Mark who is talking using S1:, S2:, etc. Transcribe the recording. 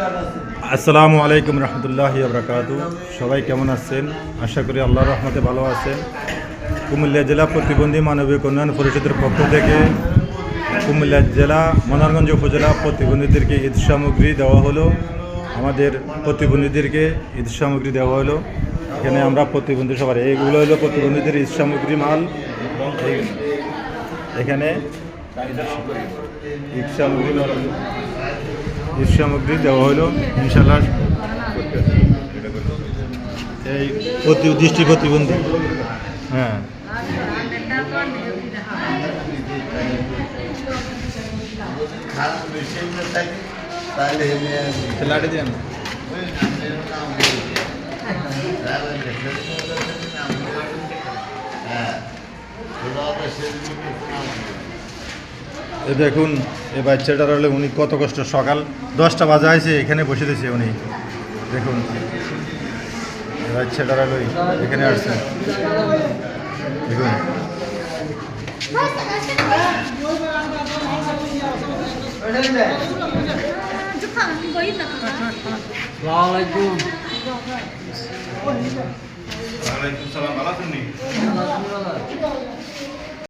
S1: আসসালামু আলাইকুম রহমতুল্লাহি ওয়া বারাকাতুহু। সবাই কেমন আছেন? আশা করি আল্লাহর রহমতে ভালো আছেন। কুমিল্লা জেলা প্রতিবন্ধী মানবিক উন্নয়ন পরিষদের পক্ষ থেকে কুমিল্লা জেলা মনোহরগঞ্জ উপজেলা প্রতিবন্ধীদেরকে ঈদ সামগ্রী দেওয়া হলো। আমাদের প্রতিবন্ধীদেরকে ঈদ সামগ্রী দেওয়া হলো। এখানে আমরা প্রতিবন্ধী সবার এইগুলো হলো প্রতিবন্ধীদের ঈদ সামগ্রী মাল। এখানে ঈদ সামগ্রী দেওয়া হলো ইনশাল্লাহ। এই দৃষ্টি প্রতিবন্ধী, হ্যাঁ, লাঠি দেন। দেখুন এই বাচ্চাটার হলে উনি কত কষ্ট, সকাল 10টা বাজে আছে এখানে বসে দিয়েছে উনি। দেখুন বাচ্চাটার হলো এখানে আসছে, দেখুন। ওয়ালাইকুম সালাম, ভালো আছেন?